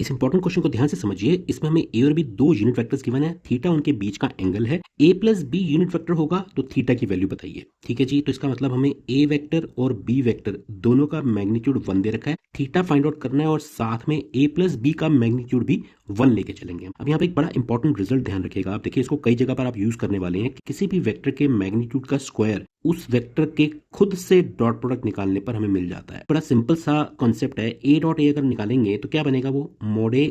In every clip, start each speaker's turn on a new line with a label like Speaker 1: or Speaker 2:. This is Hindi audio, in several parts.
Speaker 1: इस इंपॉर्टेंट क्वेश्चन को ध्यान से समझिए। इसमें हमें ए और बी दो यूनिट वेक्टर्स गिवन है, थीटा उनके बीच का एंगल है, ए प्लस बी यूनिट वेक्टर होगा तो थीटा की वैल्यू बताइए। ठीक है जी, तो इसका मतलब हमें ए वेक्टर और बी वेक्टर दोनों का मैग्नीट्यूड 1 दे रखा है, थीटा फाइंड आउट करना है और साथ में ए प्लस बी का मैग्नीट्यूड भी 1 लेके चलेंगे। अब यहाँ पे एक बड़ा इंपॉर्टेंट रिजल्ट ध्यान रखिएगा, आप देखिए इसको कई जगह पर आप यूज करने वाले हैं। किसी भी वेक्टर के मैग्नीट्यूड का स्क्वायर उस वेक्टर के खुद से डॉट प्रोडक्ट निकालने पर हमें मिल जाता है। बड़ा सिंपल सा कॉन्सेप्ट है, ए डॉट ए अगर निकालेंगे तो क्या बनेगा, वो मोडे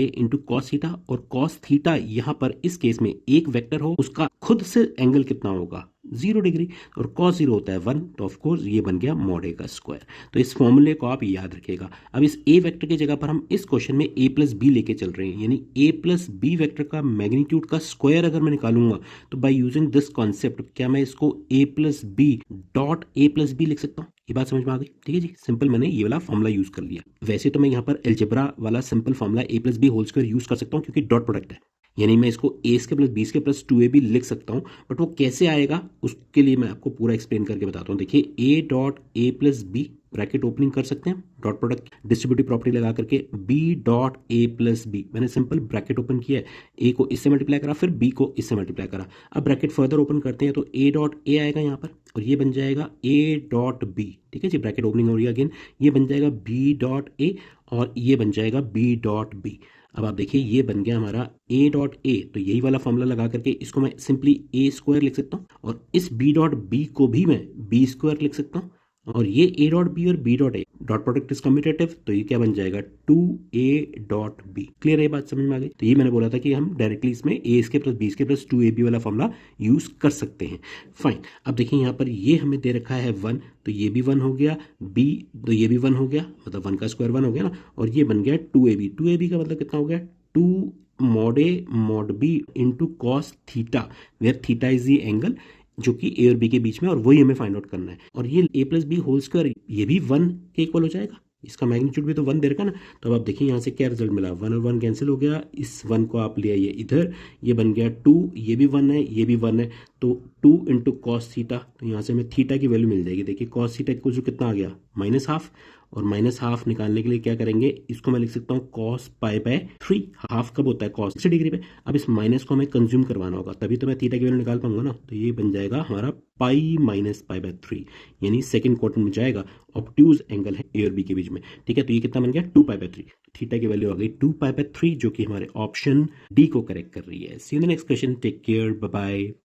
Speaker 1: इंटू कॉस थीटा, और कॉस थीटा यहाँ पर इस केस में एक वेक्टर हो, उसका खुद से एंगल कितना होगा 0 डिग्री, और कॉस 0 होता है 1, तो ऑफ कोर्स ये बन गया मोड ए का स्क्वायर। तो इस फॉर्मूले को आप याद रखिएगा। अब इस ए वेक्टर की जगह पर हम इस क्वेश्चन में ए प्लस बी लेके चल रहे हैं, यानी ए प्लस बी वेक्टर का मैग्नीट्यूड का स्क्वायर अगर मैं निकालूंगा तो बाय यूजिंग दिस कॉन्सेप्ट क्या मैं इसको a plus b dot A plus b लिख सकता हूँ। ये बात समझ में आ गई? ठीक है जी, सिंपल मैंने ये वाला फॉर्मूला यूज कर लिया। वैसे तो मैं यहाँ पर एल्जेब्रा वाला simple formula a plus b whole square use कर सकता हूँ क्योंकि डॉट प्रोडक्ट है, यानी मैं इसको a square plus b square plus 2ab लिख सकता हूँ। बट वो कैसे आएगा उसके लिए मैं आपको पूरा एक्सप्लेन करके बताता हूँ। देखिए A dot A plus B bracket opening कर सकते हैं, डॉट प्रोडक्ट डिस्ट्रीब्यूटिव प्रॉपर्टी लगा करके बी डॉट ए प्लस बी, मैंने सिंपल ब्रैकेट ओपन किया है, ए को इससे मल्टीप्लाई करा फिर बी को इससे मल्टीप्लाई करा। अब ब्रैकेट फर्दर ओपन करते हैं तो ए डॉट ए आएगा यहाँ पर और ये बन जाएगा ए डॉट बी। ठीक है जी, ब्रैकेट ओपनिंग हो रही है अगेन, ये बन जाएगा बी डॉट ए और ये बन जाएगा बी डॉट बी। अब आप देखिए ये बन गया हमारा ए डॉट ए, तो यही वाला फॉर्मूला लगा करके इसको मैं सिंपली ए स्क्वायर लिख सकता हूँ और इस बी डॉट बी को भी मैं बी स्क्वायर लिख सकता हूँ, और ये ए डॉट बी और B dot A dot product is commutative, तो ये क्या बन जाएगा 2a डॉट बी। क्लियर है, ये बात समझ में आ गई? तो ये मैंने बोला था कि हम डायरेक्टली इसमें ए स्के प्लस बी स्के प्लस 2ab वाला फॉर्मूला यूज कर सकते हैं। फाइन, अब देखिए यहाँ पर ये हमें दे रखा है 1, तो ये भी 1 हो गया, बी तो ये भी 1 हो गया, मतलब 1 का स्क्वायर 1 हो गया ना, और ये बन गया 2ab का मतलब कितना हो गया 2 mod A mod B into cos theta, where theta is the angle जो कि ए और बी के बीच में, और वही हमें फाइंड आउट करना है। और ये ए प्लस बी होल स्क्वायर ये भी 1 के इक्वल हो जाएगा, इसका मैग्नीट्यूड भी तो 1 दे रखा ना। तो अब आप देखिए यहाँ से क्या रिजल्ट मिला, 1 और 1 कैंसिल हो गया, इस 1 को आप ले आइए इधर, ये बन गया 2, ये भी 1 है ये भी 1 है, तो 2 इंटू कॉस थीटा, तो यहाँ से हमें थीटा की वैल्यू मिल जाएगी। देखिए कॉस थीटा को जो कितना आ गया -1/2, और -1/2 निकालने के लिए क्या करेंगे, इसको मैं लिख सकता हूँ कॉस पाई बाय 3। हाफ कब होता है कॉस 60 डिग्री पे। अब इस माइनस को हमें कंज्यूम करवाना होगा तभी तो मैं थीटा की वैल्यू निकाल पाऊंगा ना, तो ये बन जाएगा हमारा पाई माइनस पाई बाय 3, यानी सेकंड क्वाड्रेंट में जाएगा, ऑब्ट्यूज एंगल है ए और बी के बीच में। ठीक है, तो ये कितना बन गया 2 पाई बाय 3, थीटा की वैल्यू आ गई 2 पाई बाय 3 जो कि हमारे ऑप्शन डी को करेक्ट कर रही है। See you in the next question, take care, bye bye.